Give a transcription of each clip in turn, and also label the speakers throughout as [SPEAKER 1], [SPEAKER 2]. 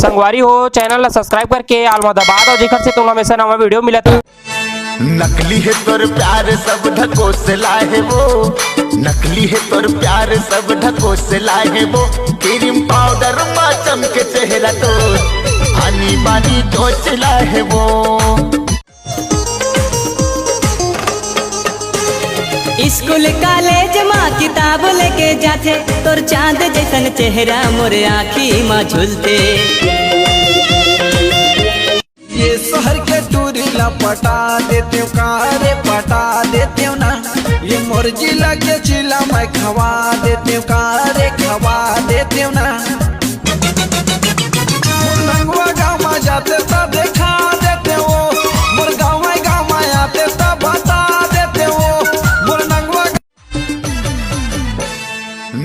[SPEAKER 1] संगवारी हो चैनल ला सब्सक्राइब करके आल में दबा दो जेकर से तुम हमेशा नवा वीडियो मिलत।
[SPEAKER 2] नकली है तोर प्यार सब ढको से लाए वो, नकली है तोर प्यार सब ढको से लाए वो। क्रीम पाउडर मा चमके चेहरा तो आनी बानी तो चलाए वो।
[SPEAKER 3] स्कूल कॉलेज माँ किताब लेके जाते, तोर चांद जैसन चेहरा मोरे आँखी माँ झूलते।
[SPEAKER 4] ये शहर के टूरी ला पटा देते हो कारे पटा देते हो ना, ये मोर जिला के चिला मैं खवा देते हो कारे खवा देते हो ना। नंगवा गाँव में जाते तब देखा देते हो, मोर गाँव में आते तब बता देते हो मोर नंगवा।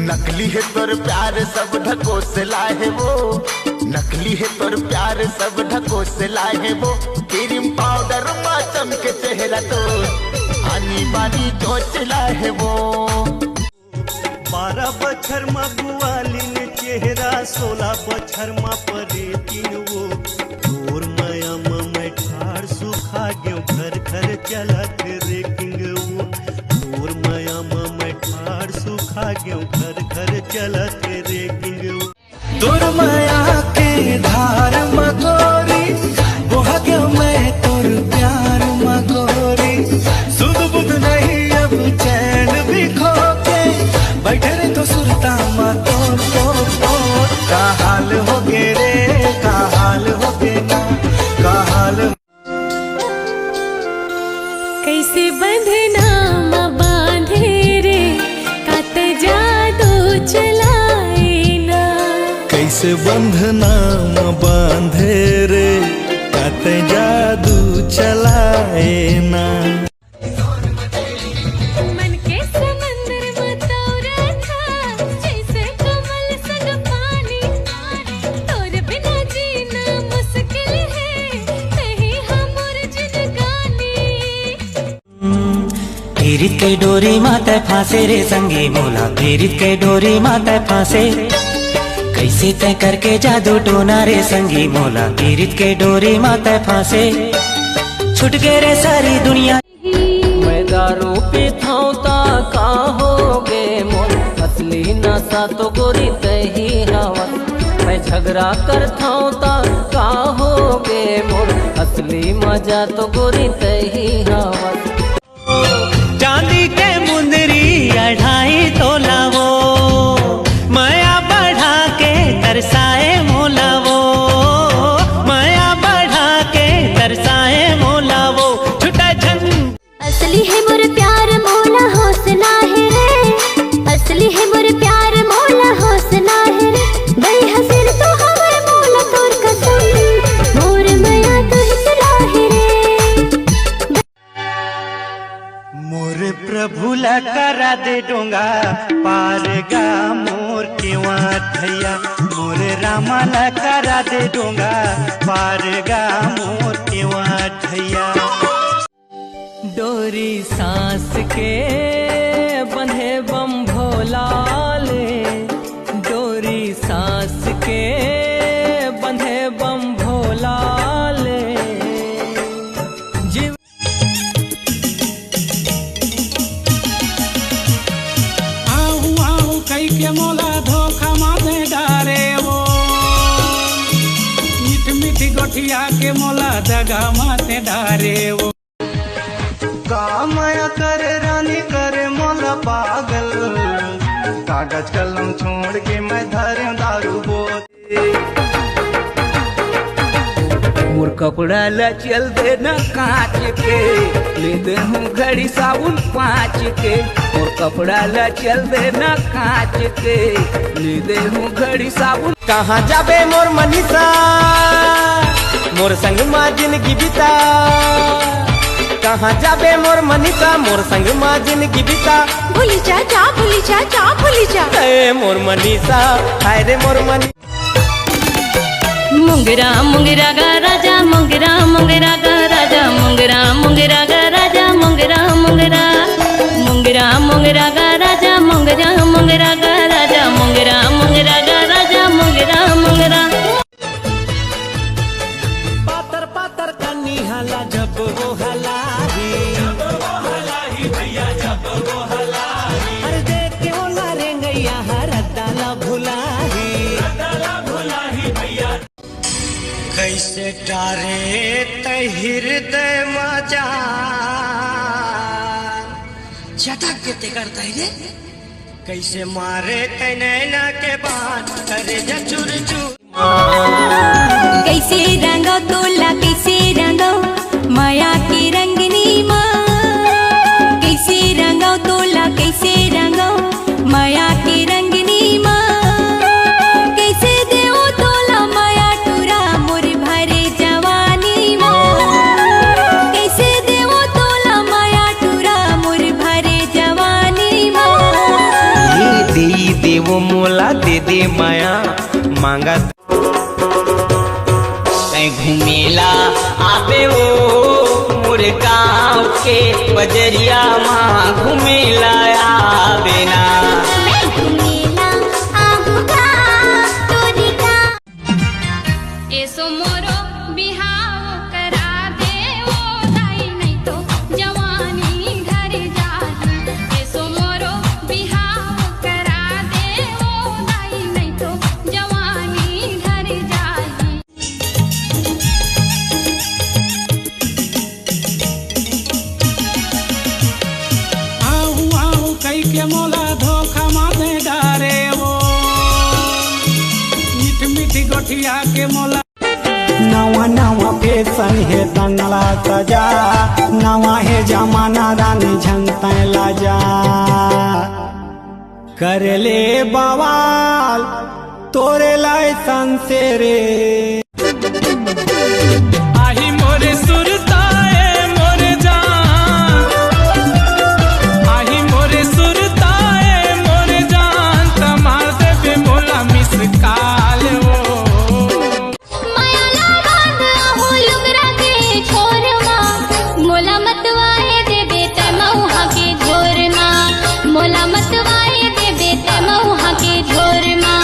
[SPEAKER 2] नकली है तोर प्यार सब ढको से लाए वो, नकली है तोर प्यार सब ढको से लाए वो। क्रीम पाउडर मा चमके चेहरा तो आनी बानी तो चलाए वो।
[SPEAKER 5] 12 बछर मा बुआलिन चेहरा, 16 बछर मा परे तीन वो। तोर माया मैं ठाड़ सुखा गयो घर घर चलत रेकिंग वो। तोर माया मैं ठाड़ सुखा गयो घर घर चलत रेकिंग वो।
[SPEAKER 4] तोर माया के धार मगोरी बोहा गयो मैं तोर प्यार मगोरी। सुध बुध नहीं अब चैन भी खो के बैठे रे तो सुरता मा तोर तोर तोर। का हाल हो गे रे का हाल हो गे ना का हाल।
[SPEAKER 6] कैसे बंधना माँ बांधे रे कात जादू चलाए ना।
[SPEAKER 5] कैसे बंधना म बांधे रे कत जादू चलाए ना।
[SPEAKER 6] मन के समंदर में तोरा था जैसे कमल संग पानी। तोर बिना जीना मुश्किल है नहीं हमर जिंदगानी।
[SPEAKER 3] पीरित के डोरी माते फांसे रे संगी मोला, पीरित के डोरी माते फांसे। कैसे तय करके जादू टोना रे संगी मोला, पीरित के डोरी माते फांसे। छुट गए रे सारी दुनिया।
[SPEAKER 1] मैं दारू पीता हूँ ता का हो गे मोर, असली नशा तो गोरी तही हवस। मैं झगड़ा करता हूँ ता का हो गे मोर, असली मजा तो गोरी तही हवस।
[SPEAKER 3] चांदी के मुंदरी 2.5 तोला वो, माया बढ़ा के तरसाए मोला वो। माया बढ़ा के तरसाए मोला वो। छुटा झन
[SPEAKER 6] असली है मोर प्यार मोला हौसला है रे, असली है मोर प्यार मोला हौसला है रे। गई हसिर तो हमर मोला तोर कसम, मोर माया तो हितला है रे।
[SPEAKER 5] मोर प्रभु ला करा दे डोंगा पार गा मोर केवा थैया। मोर रामा ला करा दे डोंगा पार गा मोर केवा थैया।
[SPEAKER 3] डोरी सांस के बंधे बम भोला ले, डोरी सांस के बंधे बम भोला ले। जीव
[SPEAKER 7] आहू आहू कई के मोला धोखा माथे डारे वो। मीठ मीठी गोठिया के मोला दगा माथे डारे वो।
[SPEAKER 4] का माया करे रानी करे मोला पागल, कागज कलम छोड़ के मैं धरे दारू बोतल।
[SPEAKER 1] मोर कपड़ा ला चल दे न कांच के, ले दे हूँ घड़ी साबुन 5 के। मोर कपड़ा ला चल दे न कांच के, ले दे हूँ घड़ी साबुन। कहाँ जाबे मोर मनीषा, मोर संग माँ जिंदगी बिता। कहाँ जाबे मोर मनीषा, मोर संग माँ जिंदगी बिता।
[SPEAKER 6] भूली जा जा भूली जा जा भूली जा।
[SPEAKER 1] मोर मनीषा हाय रे मोर मनी।
[SPEAKER 6] मुंगरा मुंगरा गा राजा, मुंगरा मुंगरा गा राजा, मुंगरा मुंगरा गा राजा, मुंगरा मुंगरा। मुंगरा मुंगरा गा राजा, मुंगरा मुंगरा गा राजा, मुंगरा मुंगरा गा राजा, मुंगरा मुंगरा।
[SPEAKER 5] कैसे डारे त हृदय मजा चटक के ते करता है रे कैसे मारे ते नैना के बात करे चुर चुर
[SPEAKER 6] कैसे रंगो तोला कैसे रंगो माया की रंगनी माँ कैसे रंगो तोला कैसे रंगो माया की रंगनी माँ कैसे देओ तोला माया टूरा मोर भरे जवानी माँ कैसे देओ तोला माया टूरा मोर भरे जवानी माँ
[SPEAKER 8] दे देवो मोला दे दे माया मांगा घूमेला आबे ओ मोर गाँव के बजरिया माँ घूमेला आबे ना
[SPEAKER 6] ऐसो मोरो बिहाव करा दे ओ दाई नहीं तो जवानी घर जाही ऐसो मोरो बिहाव करा दे ओ दाई नहीं तो जवानी घर जाही
[SPEAKER 7] आहू आहू कई के मोला धोखा माने डारे वो मीठ मीठी गोठिया के मोला
[SPEAKER 9] नवा नवा फैशन है तनला सजा नवा है जमाना रानी झंता लाजा कर ले बवाल तोरे लाइसन से रे
[SPEAKER 7] आही मोरे सुरताए मोरे जान आही मोरे सुरताए मोरे जान तमार देवे मोला मिस काल वो
[SPEAKER 6] माया ना बांध हो लुगरा के छोरमा मोला मतवाए देबे ते मौहा के झोरमा मोला मतवाए देबे ते मौहा के झोरमा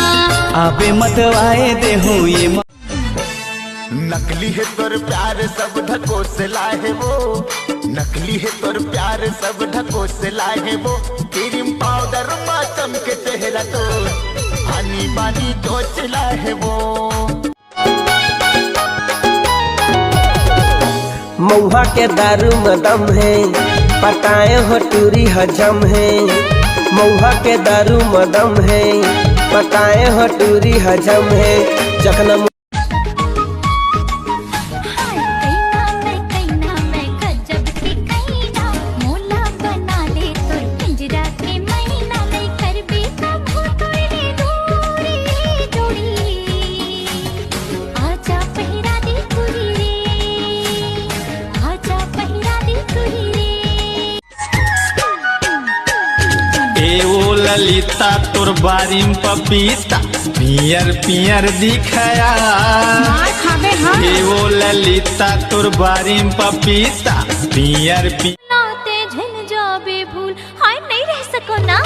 [SPEAKER 9] अबे मतवाए दे हो ये
[SPEAKER 2] नकली है तोर प्यार सब ढको से लाए वो नकली है तोर प्यार सब ढको से लाए वो क्रीम पाउडर मातम के चेहरा तो हनी बानी तो चला है वो
[SPEAKER 8] मऊहा के दारू मदम है पकाए हो टूरी हजम है मऊहा के दारू मदम है पकाए हो टूरी हजम है जखना
[SPEAKER 6] कैना मैं गजब के कैना मोला बना ले तो पिंजरा के मैना नहीं कर भी तब हो तोरे दूरी जोड़ी आजा पहिरा दे तुरी रे आजा पहिरा दे तुरी रे
[SPEAKER 5] ए ओ ललिता तोर बारिम पपीता पियर पियर दिखया ए ओ ललिता तोर बारिम पपीता पियर पियर
[SPEAKER 6] नाते झन जाबे भूल हाय नहीं रह सको ना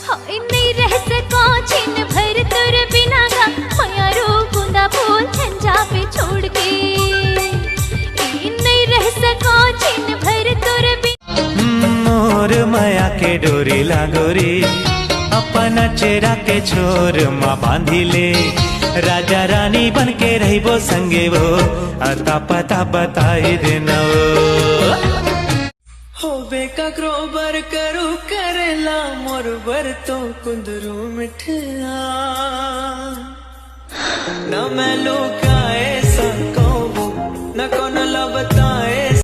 [SPEAKER 6] हाय नहीं रह सको छिन भर तुर बिना गा माया रो बूंदा फूल झन जाबे छोड़ के नहीं रह सको छिन भर तुर
[SPEAKER 3] मोर माया के डोरी लागोरी अपना चेहरा के छोर माँ बांधी ले राजा रानी बन के रहिबो संगे वो अता पता बताई देना
[SPEAKER 4] हो बेका क्रोबर करू करेला मोर बर तो कुंदरू मिठला न मैं लोग ऐसा कहूँ न कौन ला बता